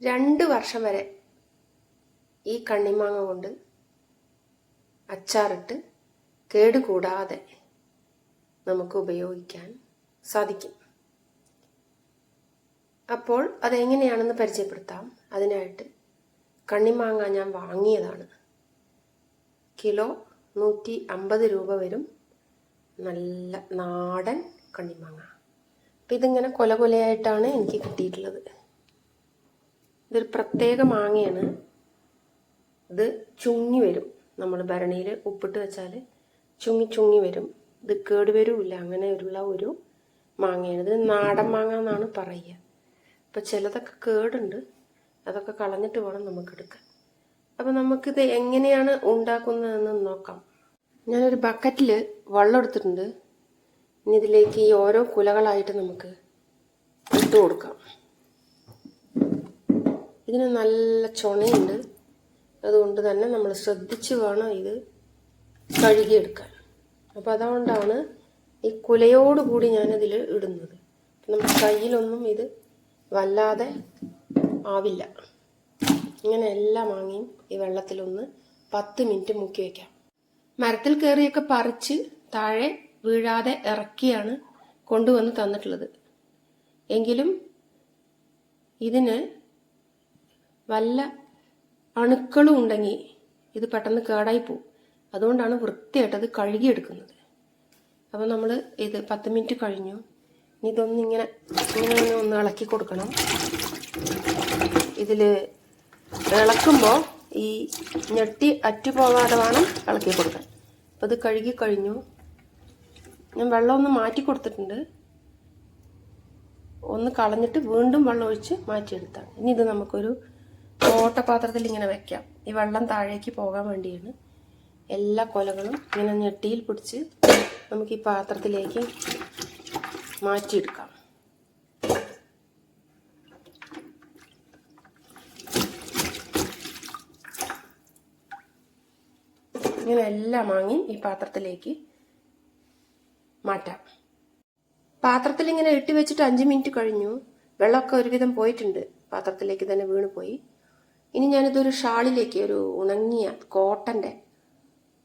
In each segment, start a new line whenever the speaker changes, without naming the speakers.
2 വർഷം വരെ ഈ കണ്ണിമാങ്ങ കൊണ്ട് അച്ചാറിട്ട് കേടുകൂടാതെ നമുക്ക് ഉപയോഗിക്കാൻ സാധിക്കും. അപ്പോൾ അതെങ്ങനെയാണെന്ന് പരിചയപ്പെടുത്താം. അതിനായിട്ട് കണ്ണിമാങ്ങ ഞാൻ വാങ്ങിയതാണ്. കിലോ 150 രൂപ വരും. നല്ല നാടൻ കണ്ണിമാങ്ങ. അപ്പം ഇതിങ്ങനെ കൊല കൊലയായിട്ടാണ് എനിക്ക് കിട്ടിയിട്ടുള്ളത്. ഇതൊരു പ്രത്യേക മാങ്ങയാണ്. ഇത് ചുങ്ങി വരും. നമ്മൾ ഭരണിയിൽ ഉപ്പിട്ട് വെച്ചാൽ ചുങ്ങി വരും. ഇത് കേടുവരുമില്ല. അങ്ങനെയുള്ള ഒരു മാങ്ങയാണ്. ഇത് നാടൻ മാങ്ങ എന്നാണ് പറയുക. അപ്പം ചിലതൊക്കെ കേടുണ്ട്. അതൊക്കെ കളഞ്ഞിട്ട് വേണം നമുക്കെടുക്കാൻ. അപ്പം നമുക്കിത് എങ്ങനെയാണ് ഉണ്ടാക്കുന്നതെന്ന് നോക്കാം. ഞാനൊരു ബക്കറ്റിൽ വെള്ളം എടുത്തിട്ടുണ്ട്. ഇനി ഇതിലേക്ക് ഈ ഓരോ കുലകളായിട്ട് നമുക്ക് ഇട്ട് കൊടുക്കാം. ഇതിന് നല്ല ചുണയുണ്ട്. അതുകൊണ്ട് തന്നെ നമ്മൾ ശ്രദ്ധിച്ച് വേണം ഇത് കഴുകിയെടുക്കാൻ. അപ്പോൾ അതുകൊണ്ടാണ് ഈ കുലയോടുകൂടി ഞാനിതിൽ ഇടുന്നത്. നമുക്ക് കയ്യിലൊന്നും ഇത് വല്ലാതെ ആവില്ല. ഇങ്ങനെ എല്ലാ മാങ്ങയും ഈ വെള്ളത്തിലൊന്ന് 10 മിനിറ്റ് മുക്കി വയ്ക്കാം. മരത്തിൽ കയറിയൊക്കെ പറിച്ച് താഴെ വീഴാതെ ഇറക്കിയാണ് കൊണ്ടുവന്ന് തന്നിട്ടുള്ളത്. എങ്കിലും ഇതിന് വല്ല അണുക്കളും ഉണ്ടെങ്കിൽ ഇത് പെട്ടെന്ന് കേടായി പോവും. അതുകൊണ്ടാണ് വൃത്തിയായിട്ടത് കഴുകിയെടുക്കുന്നത്. അപ്പോൾ നമ്മൾ ഇത് 10 മിനിറ്റ് കഴിഞ്ഞു. ഇതൊന്നിങ്ങനെ ഒന്ന് ഇളക്കി കൊടുക്കണം. ഇതിൽ ഇളക്കുമ്പോൾ ഈ ഞെട്ടി അറ്റുപോകാതെ വേണം ഇളക്കി കൊടുക്കാൻ. അപ്പോൾ ഇത് കഴുകി കഴിഞ്ഞു. ഞാൻ വെള്ളം ഒന്ന് മാറ്റി കൊടുത്തിട്ടുണ്ട്. ഒന്ന് കളഞ്ഞിട്ട് വീണ്ടും വെള്ളം ഒഴിച്ച് മാറ്റിയെടുത്താണ്. ഇനി ഇത് നമുക്കൊരു ഓട്ടപാത്രത്തിൽ ഇങ്ങനെ വെക്കാം. ഈ വെള്ളം താഴേക്ക് പോകാൻ വേണ്ടിയാണ്. എല്ലാ കൊലകളും ഇങ്ങനെ ഞെട്ടിയിൽ പിടിച്ച് നമുക്ക് ഈ പാത്രത്തിലേക്ക് മാറ്റിയെടുക്കാം. ഇങ്ങനെ എല്ലാ മാങ്ങയും ഈ പാത്രത്തിലേക്ക് മാറ്റാം. പാത്രത്തിൽ ഇങ്ങനെ ഇട്ട് വെച്ചിട്ട് 5 മിനിറ്റ് കഴിഞ്ഞു. വെള്ളമൊക്കെ ഒരുവിധം പോയിട്ടുണ്ട്. പാത്രത്തിലേക്ക് തന്നെ വീണ് പോയി. ഇനി ഞാനിതൊരു ഷാളിലേക്ക്, ഒരു ഉണങ്ങിയ കോട്ടൻ്റെ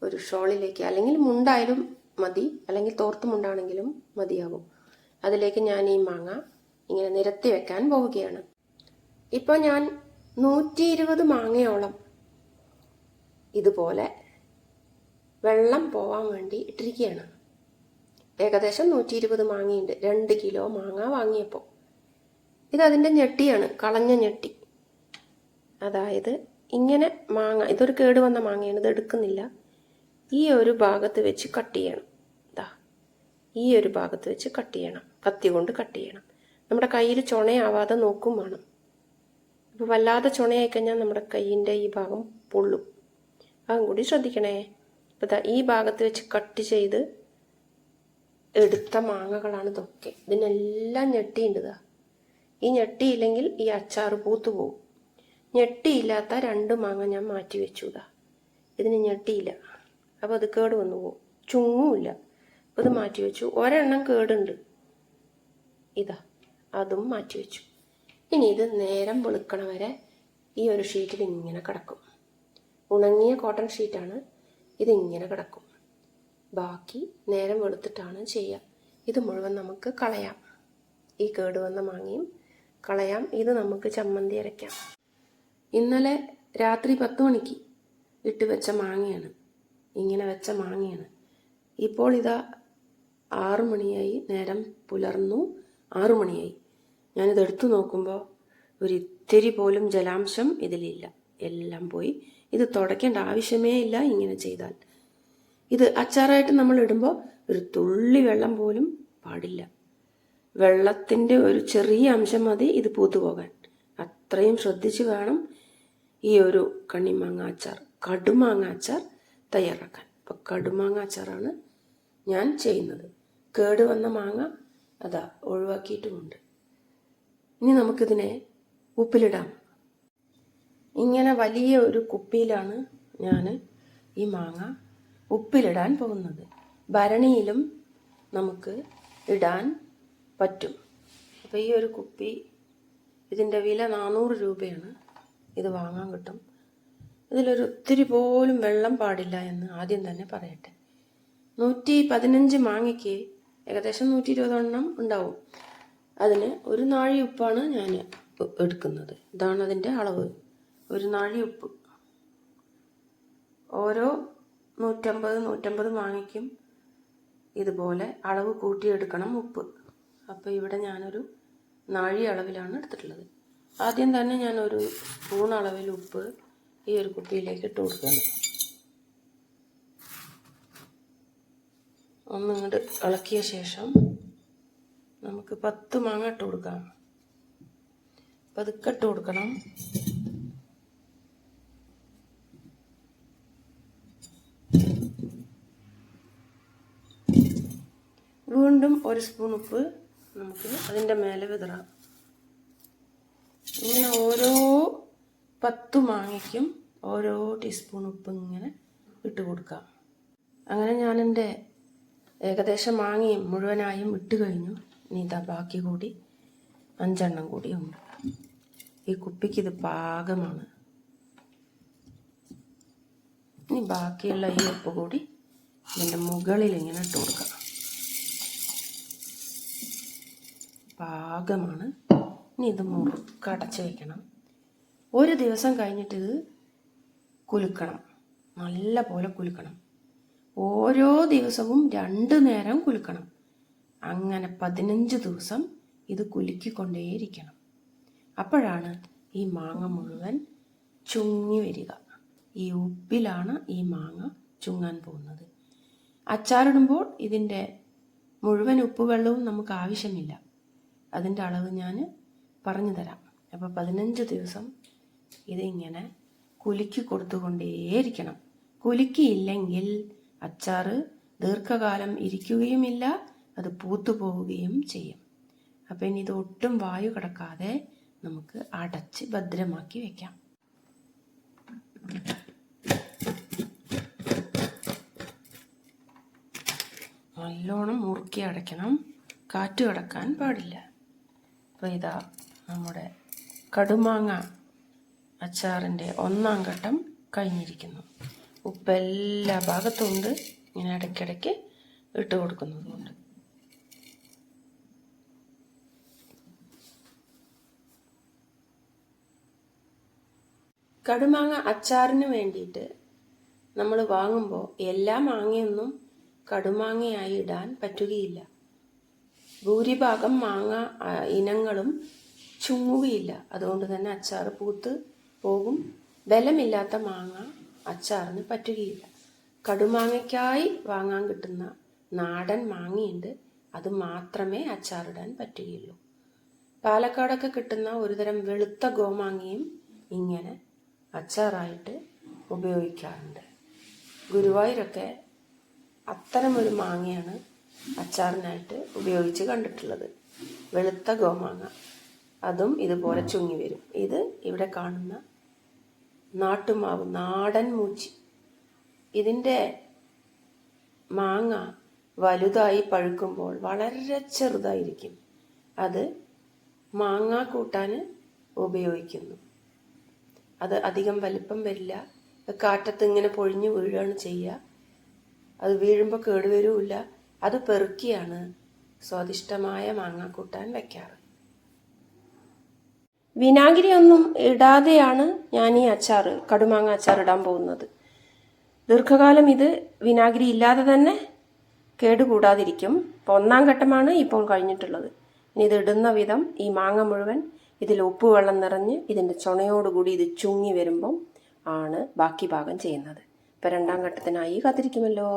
ഒരു ഷോളിലേക്ക്, അല്ലെങ്കിൽ മുണ്ടായാലും മതി, അല്ലെങ്കിൽ തോർത്ത് മുണ്ടാണെങ്കിലും മതിയാകും. അതിലേക്ക് ഞാൻ ഈ മാങ്ങ ഇങ്ങനെ നിരത്തി വെക്കാൻ പോവുകയാണ്. ഇപ്പോൾ ഞാൻ 120 മാങ്ങയോളം ഇതുപോലെ വെള്ളം പോവാൻ വേണ്ടി ഇട്ടിരിക്കുകയാണ്. ഏകദേശം 120 മാങ്ങയുണ്ട്. 2 കിലോ മാങ്ങ വാങ്ങിയപ്പോൾ. ഇതതിൻ്റെ ഞെട്ടിയാണ്, കളഞ്ഞ ഞെട്ടി. അതായത് ഇങ്ങനെ മാങ്ങ, ഇതൊരു കേട് വന്ന മാങ്ങയാണ്, ഇത് എടുക്കുന്നില്ല. ഈ ഒരു ഭാഗത്ത് വെച്ച് കട്ട് ചെയ്യണം. ഇതാ ഈ ഒരു ഭാഗത്ത് വെച്ച് കട്ട് ചെയ്യണം. കത്തി കൊണ്ട് കട്ട് ചെയ്യണം. നമ്മുടെ കയ്യിൽ ചുണയാവാതെ നോക്കും വേണം. അപ്പോൾ വല്ലാതെ ചുണയായി കഴിഞ്ഞാൽ നമ്മുടെ കയ്യിൻ്റെ ഈ ഭാഗം പൊള്ളും. അതും കൂടി ശ്രദ്ധിക്കണേ. അപ്പോൾ ഇതാ ഈ ഭാഗത്ത് വെച്ച് കട്ട് ചെയ്ത് എടുത്ത മാങ്ങകളാണ് ഇതൊക്കെ. ഇതിനെല്ലാം ഞെട്ടിയുണ്ട്. ഇതാ ഈ ഞെട്ടിയില്ലെങ്കിൽ ഈ അച്ചാർ പൂത്തു പോകും. ഞെട്ടിയില്ലാത്ത 2 മാങ്ങ ഞാൻ മാറ്റി വെച്ചു. ഇതാ ഇതിന് ഞെട്ടിയില്ല. അപ്പോൾ അത് കേട് വന്നു പോകും. ചുങ്ങുമില്ല. അപ്പോൾ ഇത് മാറ്റി വെച്ചു. ഒരെണ്ണം കേടുണ്ട്. ഇതാ അതും മാറ്റി വെച്ചു. ഇനി ഇത് നേരം വെളുക്കണ വരെ ഈ ഒരു ഷീറ്റിൽ ഇങ്ങനെ കിടക്കും. ഉണങ്ങിയ കോട്ടൺ ഷീറ്റാണ്. ഇതിങ്ങനെ കിടക്കും. ബാക്കി നേരം വെളുത്തിട്ടാണ് ചെയ്യുക. ഇത് മുഴുവൻ നമുക്ക് കളയാം. ഈ കേടുവന്ന മാങ്ങയും കളയാം. ഇത് നമുക്ക് ചമ്മന്തി അരയ്ക്കാം. ഇന്നലെ രാത്രി 10 മണിക്ക് ഇട്ട് വെച്ച മാങ്ങയാണ്. ഇങ്ങനെ വെച്ച മാങ്ങയാണ്. ഇപ്പോൾ ഇതാ 6 മണിയായി. നേരം പുലർന്നു 6 മണിയായി. ഞാനിത് എടുത്തു നോക്കുമ്പോൾ ഒരിത്തിരി പോലും ജലാംശം ഇതിലില്ല. എല്ലാം പോയി. ഇത് തുടയ്ക്കേണ്ട ആവശ്യമേ ഇല്ല ഇങ്ങനെ ചെയ്താൽ. ഇത് അച്ചാറായിട്ട് നമ്മൾ ഇടുമ്പോൾ ഒരു തുള്ളി വെള്ളം പോലും പാടില്ല. വെള്ളത്തിൻ്റെ ഒരു ചെറിയ അംശം മതി ഇത് പൂത്തു പോകാൻ. അത്രയും ശ്രദ്ധിച്ച് വേണം ഈ ഒരു കണ്ണിമാങ്ങ അച്ചാർ, കടുമാങ്ങ അച്ചാർ തയ്യാറാക്കാൻ. അപ്പോൾ കടുമാങ്ങ അച്ചാറാണ് ഞാൻ ചെയ്യുന്നത്. കേടുവന്ന മാങ്ങ അതാ ഒഴിവാക്കിയിട്ടുമുണ്ട്. ഇനി നമുക്കിതിനെ ഉപ്പിലിടാം. ഇങ്ങനെ വലിയ ഒരു കുപ്പിയിലാണ് ഞാൻ ഈ മാങ്ങ ഉപ്പിലിടാൻ പോകുന്നത്. ഭരണിയിലും നമുക്ക് ഇടാൻ പറ്റും. അപ്പോൾ ഈ ഒരു കുപ്പി ഇതിൻ്റെ വില 400 രൂപയാണ്. ഇത് വാങ്ങാൻ കിട്ടും. ഇതിലൊരു ഒത്തിരി പോലും വെള്ളം പാടില്ല എന്ന് ആദ്യം തന്നെ പറയട്ടെ. 115 മാങ്ങയ്ക്ക് ഏകദേശം 120 എണ്ണം ഉണ്ടാവും. അതിന് ഒരു നാഴി ഉപ്പാണ് ഞാൻ എടുക്കുന്നത്. ഇതാണ് അതിൻ്റെ അളവ്, ഒരു നാഴി ഉപ്പ്. ഓരോ 150 മാങ്ങയ്ക്കും ഇതുപോലെ അളവ് കൂട്ടിയെടുക്കണം ഉപ്പ്. അപ്പോൾ ഇവിടെ ഞാനൊരു നാഴി അളവിലാണ് എടുത്തിട്ടുള്ളത്. ആദ്യം തന്നെ ഞാൻ ഒരു സ്പൂൺ അളവിൽ ഉപ്പ് ഈ ഒരു കുപ്പിയിലേക്ക് ഇട്ട് കൊടുക്കുന്നു. ഒന്നിങ്ങോട്ട് ഇളക്കിയ ശേഷം നമുക്ക് 10 മാങ്ങ ഇട്ട് കൊടുക്കാം. പതുക്കെ ഇട്ട് കൊടുക്കണം. വീണ്ടും ഒരു സ്പൂൺ ഉപ്പ് നമുക്ക് അതിൻ്റെ മേലെ വിതറാം. ഇങ്ങനെ ഓരോ 10 മാങ്ങയ്ക്കും ഓരോ ടീസ്പൂൺ ഉപ്പ് ഇങ്ങനെ ഇട്ട് കൊടുക്കാം. അങ്ങനെ ഞാൻ എൻ്റെ ഏകദേശം മാങ്ങയും മുഴുവനായും ഇട്ട് കഴിഞ്ഞു. ഇനി ഇതാ ബാക്കി കൂടി 5 എണ്ണം കൂടിയുണ്ട്. ഈ കുപ്പിക്ക് ഇത് പാകമാണ്. ഇനി ബാക്കിയുള്ള ഈ ഉപ്പ് കൂടി ഇതിൻ്റെ മുകളിൽ ഇങ്ങനെ ഇട്ട് കൊടുക്കാം. പാകമാണ്. ഇനി ഇത് മുറുക്കടച്ച് വയ്ക്കണം. ഒരു ദിവസം കഴിഞ്ഞിട്ട് ഇത് കുലുക്കണം, നല്ല പോലെ കുലുക്കണം. ഓരോ ദിവസവും 2 നേരം കുലുക്കണം. അങ്ങനെ 15 ദിവസം ഇത് കുലുക്കിക്കൊണ്ടേയിരിക്കണം. അപ്പോഴാണ് ഈ മാങ്ങ മുഴുവൻ ചുങ്ങി വരിക. ഈ ഉപ്പിലാണ് ഈ മാങ്ങ ചുങ്ങാൻ പോകുന്നത്. അച്ചാറിടുമ്പോൾ ഇതിൻ്റെ മുഴുവൻ ഉപ്പ് വെള്ളവും നമുക്ക് ആവശ്യമില്ല. അതിൻ്റെ അളവ് ഞാൻ പറഞ്ഞു തരാം. അപ്പോൾ 15 ദിവസം ഇതിങ്ങനെ കുലുക്കി കൊടുത്തുകൊണ്ടേയിരിക്കണം. കുലുക്കിയില്ലെങ്കിൽ അച്ചാർ ദീർഘകാലം ഇരിക്കുകയുമില്ല, അത് പൂത്തുപോവുകയും ചെയ്യും. അപ്പം ഇനി ഇത് ഒട്ടും വായു കടക്കാതെ നമുക്ക് അടച്ച് ഭദ്രമാക്കി വെക്കാം. നല്ലോണം മുറുക്കി അടയ്ക്കണം, കാറ്റ് കടക്കാൻ പാടില്ല. അപ്പോൾ ഇതാ നമ്മുടെ കടുമാങ്ങ അച്ചാറിൻ്റെ 1-ാം ഘട്ടം കഴിഞ്ഞിരിക്കുന്നു. ഉപ്പ് എല്ലാ ഭാഗത്തുമുണ്ട്. ഇങ്ങനെ ഇടയ്ക്കിടയ്ക്ക് ഇട്ട് കൊടുക്കുന്നതുകൊണ്ട് കടുമാങ്ങ അച്ചാറിന് വേണ്ടിയിട്ട് നമ്മൾ വാങ്ങുമ്പോൾ എല്ലാ മാങ്ങയൊന്നും കടുമാങ്ങയായി ഇടാൻ പറ്റുകയില്ല. ഭൂരിഭാഗം മാങ്ങ ഇനങ്ങളും ചുങ്ങുകയില്ല. അതുകൊണ്ട് തന്നെ അച്ചാർ പൂത്ത് പോകും. ബലമില്ലാത്ത മാങ്ങ അച്ചാറിന് പറ്റുകയില്ല. കടുമാങ്ങയ്ക്കായി വാങ്ങാൻ കിട്ടുന്ന നാടൻ മാങ്ങയുണ്ട്, അത് മാത്രമേ അച്ചാറിടാൻ പറ്റുകയുള്ളൂ. പാലക്കാടൊക്കെ കിട്ടുന്ന ഒരുതരം വെളുത്ത ഗോമാങ്ങയും ഇങ്ങനെ അച്ചാറായിട്ട് ഉപയോഗിക്കാറുണ്ട്. ഗുരുവായൂരൊക്കെ അത്തരമൊരു മാങ്ങയാണ് അച്ചാറിനായിട്ട് ഉപയോഗിച്ച് കണ്ടിട്ടുള്ളത്, വെളുത്ത ഗോമാങ്ങ. അതും ഇതുപോലെ ചുങ്ങി വരും. ഇത് ഇവിടെ കാണുന്ന നാട്ടുമാവ്, നാടൻ മൂച്ചി. ഇതിൻ്റെ മാങ്ങ വലുതായി പഴുക്കുമ്പോൾ വളരെ ചെറുതായിരിക്കും. അത് മാങ്ങ കൂട്ടാൻ ഉപയോഗിക്കുന്നു. അത് അധികം വലിപ്പം വരില്ല. കാറ്റത്ത് ഇങ്ങനെ പൊഴിഞ്ഞു വീഴുകയാണ് ചെയ്യുക. അത് വീഴുമ്പോൾ കേടുവരുമില്ല. അത് പെറുക്കിയാണ് സ്വാദിഷ്ടമായ മാങ്ങാക്കൂട്ടാൻ വയ്ക്കാറ്. വിനാഗിരി ഒന്നും ഇടാതെയാണ് ഞാൻ ഈ അച്ചാർ, കടുമാങ്ങ അച്ചാർ ഇടാൻ പോകുന്നത്. ദീർഘകാലം ഇത് വിനാഗിരി ഇല്ലാതെ തന്നെ കേടുകൂടാതിരിക്കും. ഇപ്പോൾ 1-ാം ഘട്ടമാണ് ഇപ്പോൾ കഴിഞ്ഞിട്ടുള്ളത്. ഇനി ഇത് ഇടുന്ന വിധം ഈ മാങ്ങ മുഴുവൻ ഇതിൽ ഉപ്പ് വെള്ളം നിറഞ്ഞ് ഇതിൻ്റെ ചുണയോടുകൂടി ഇത് ചുങ്ങി വരുമ്പം ആണ് ബാക്കി ഭാഗം ചെയ്യുന്നത്. ഇപ്പോൾ 2-ാം ഘട്ടത്തിനായി കാത്തിരിക്കുമല്ലോ.